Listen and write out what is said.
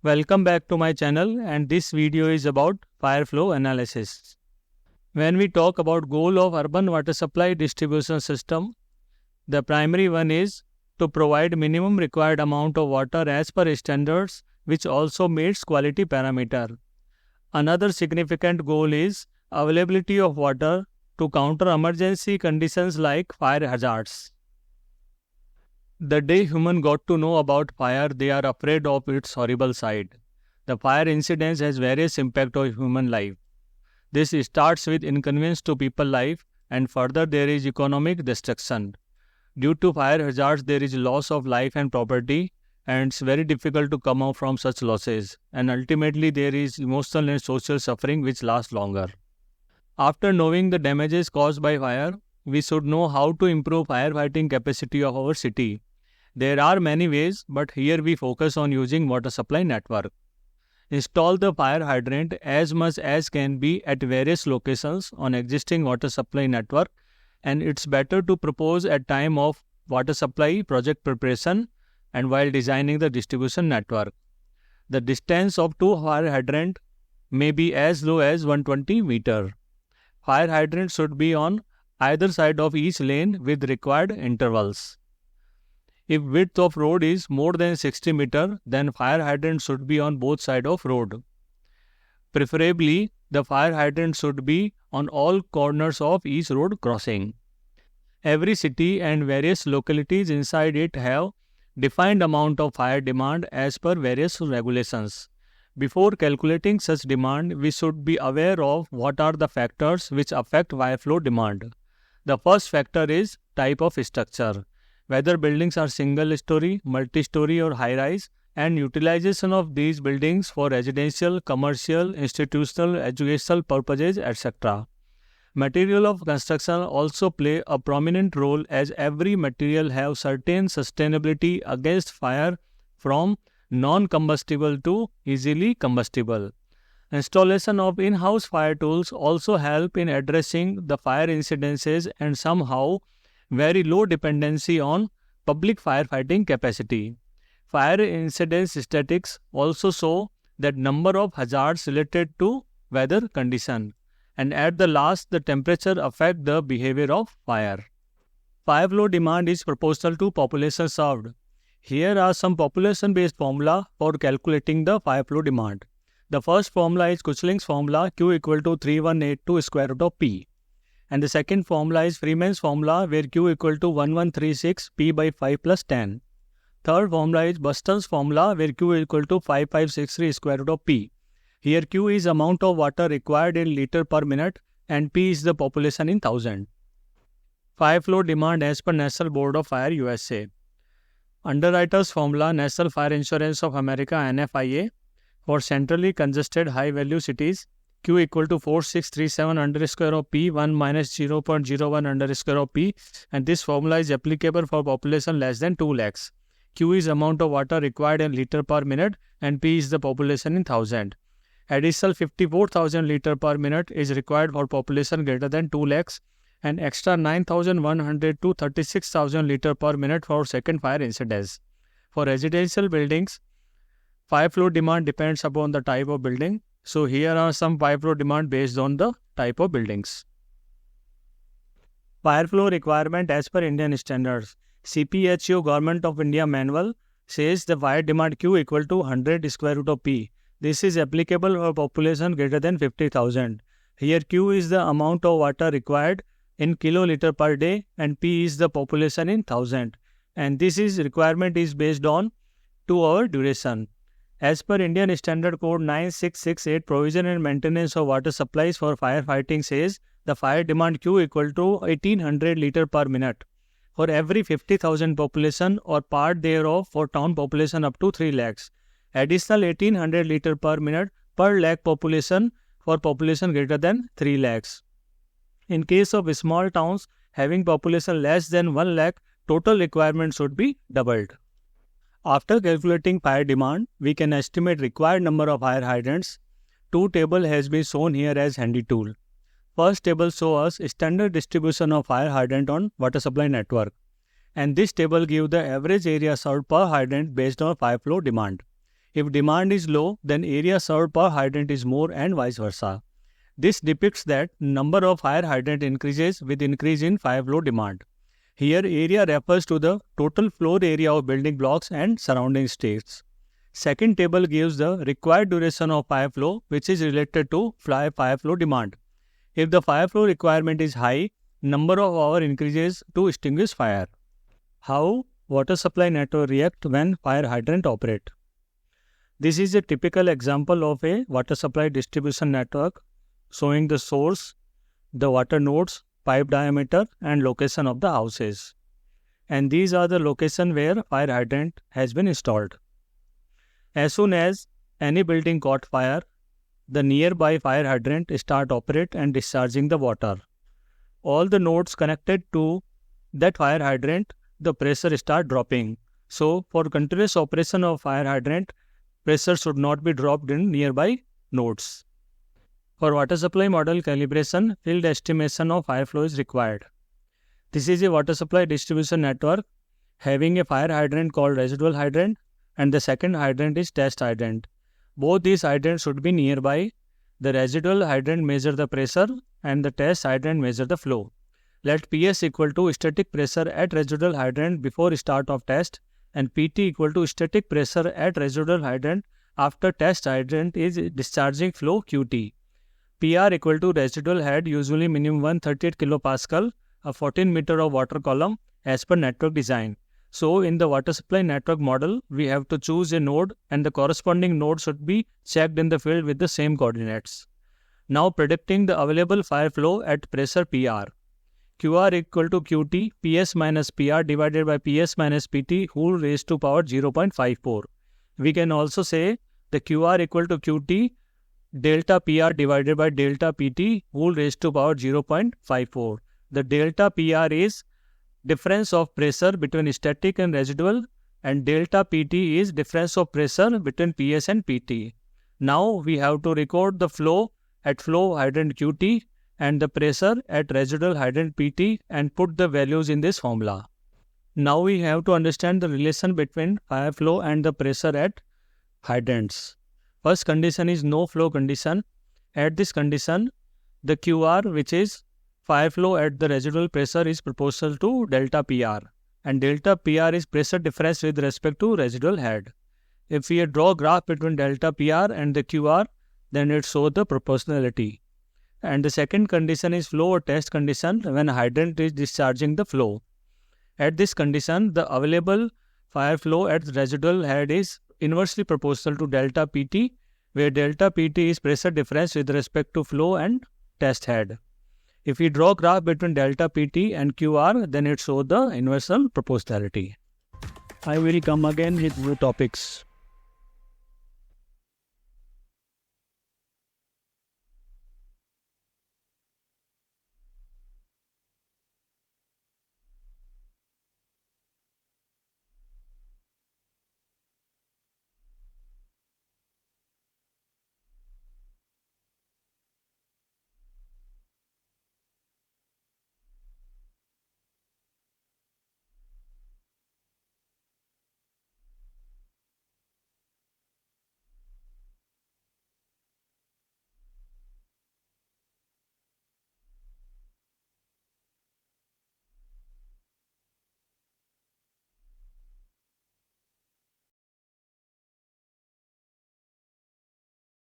Welcome back to my channel, and this video is about fire flow analysis. When we talk about goal of urban water supply distribution system, the primary one is to provide minimum required amount of water as per standards, which also meets quality parameter. Another significant goal is availability of water to counter emergency conditions like fire hazards. The day humans got to know about fire, they are afraid of its horrible side. The fire incidence has various impact on human life. This starts with inconvenience to people life, and further there is economic destruction. Due to fire hazards, there is loss of life and property, and it's very difficult to come out from such losses. And ultimately there is emotional and social suffering which lasts longer. After knowing the damages caused by fire, we should know how to improve firefighting capacity of our city. There are many ways, but here we focus on using water supply network. Install the fire hydrant as much as can be at various locations on existing water supply network, and it's better to propose at time of water supply project preparation and while designing the distribution network. The distance of two fire hydrant may be as low as 120 meter. Fire hydrant should be on either side of each lane with required intervals. If width of road is more than 60 meter, then fire hydrant should be on both sides of road. Preferably, the fire hydrant should be on all corners of each road crossing. Every city and various localities inside it have defined amount of fire demand as per various regulations. Before calculating such demand, we should be aware of what are the factors which affect fire flow demand. The first factor is type of structure. Whether buildings are single-story, multi-story or high-rise, and utilization of these buildings for residential, commercial, institutional, educational purposes, etc. Material of construction also play a prominent role as every material have certain sustainability against fire from non-combustible to easily combustible. Installation of in-house fire tools also help in addressing the fire incidences and somehow very low dependency on public firefighting capacity. Fire incidence statistics also show that number of hazards related to weather condition, and at the last the temperature affect the behavior of fire. Fire flow demand is proportional to population served. Here are some population based formula for calculating the fire flow demand. The first formula is Kuchling's formula, Q equal to 3182 square root of P. And the second formula is Freeman's formula, where Q equal to 1136 P by 5 plus 10. Third formula is Buston's formula, where Q equal to 5563 square root of P. Here Q is amount of water required in liter per minute and P is the population in thousand. Fire flow demand as per National Board of Fire USA. Underwriter's formula, National Fire Insurance of America NFIA, for centrally congested high value cities, Q equal to 4637 underscore of P 1 minus 0.01 underscore of P, and this formula is applicable for population less than 2 lakhs. Q is amount of water required in liter per minute and P is the population in thousand. Additional 54,000 liter per minute is required for population greater than 2 lakhs and extra 9,100 to 36,000 liter per minute for second fire incidence. For residential buildings, fire flow demand depends upon the type of building. So here are some fire flow demand based on the type of buildings. Fire flow requirement as per Indian standards. CPHU Government of India manual says the fire demand Q equal to 100 square root of P. This is applicable for population greater than 50,000. Here Q is the amount of water required in kiloliter per day and P is the population in thousand. And this requirement is based on 2 hour duration. As per Indian Standard Code 9668, provision and maintenance of water supplies for firefighting says the fire demand Q equal to 1800 liter per minute for every 50,000 population or part thereof for town population up to 3 lakhs. Additional 1800 liter per minute per lakh population for population greater than 3 lakhs. In case of small towns having population less than 1 lakh, total requirement should be doubled. After calculating fire demand, we can estimate required number of fire hydrants. Two table has been shown here as handy tool. First table shows us standard distribution of fire hydrant on water supply network. And this table gives the average area served per hydrant based on fire flow demand. If demand is low, then area served per hydrant is more and vice versa. This depicts that number of fire hydrant increases with increase in fire flow demand. Here area refers to the total floor area of building blocks and surrounding states. Second table gives the required duration of fire flow, which is related to fire flow demand. If the fire flow requirement is high, number of hours increases to extinguish fire. How water supply network react when fire hydrant operate? This is a typical example of a water supply distribution network showing the source, the water nodes, pipe diameter and location of the houses. And these are the location where fire hydrant has been installed. As soon as any building caught fire, the nearby fire hydrant start operate and discharging the water. All the nodes connected to that fire hydrant, the pressure start dropping. So, for continuous operation of fire hydrant, pressure should not be dropped in nearby nodes. For water supply model calibration, field estimation of fire flow is required. This is a water supply distribution network having a fire hydrant called residual hydrant and the second hydrant is test hydrant. Both these hydrants should be nearby. The residual hydrant measure the pressure and the test hydrant measure the flow. Let PS equal to static pressure at residual hydrant before start of test and PT equal to static pressure at residual hydrant after test hydrant is discharging flow QT. PR equal to residual head, usually minimum 138 kilopascal, a 14 meter of water column as per network design. So, in the water supply network model, we have to choose a node and the corresponding node should be checked in the field with the same coordinates. Now, predicting the available fire flow at pressure PR. QR equal to QT, PS minus PR divided by PS minus PT whole raised to power 0.54. We can also say the QR equal to QT delta PR divided by delta PT whole raised to power 0.54. The delta PR is difference of pressure between static and residual and delta PT is difference of pressure between PS and PT. Now we have to record the flow at flow hydrant QT and the pressure at residual hydrant PT and put the values in this formula. Now we have to understand the relation between fire flow and the pressure at hydrants. First condition is no flow condition. At this condition, the QR, which is fire flow at the residual pressure, is proportional to delta PR and delta PR is pressure difference with respect to residual head. If we draw graph between delta PR and the QR, then it shows the proportionality. And the second condition is flow or test condition when hydrant is discharging the flow. At this condition, the available fire flow at the residual head is inversely proportional to delta PT, where delta PT is pressure difference with respect to flow and test head. If we draw graph between delta PT and QR, then it shows the inversal proportionality. I will come again with new topics.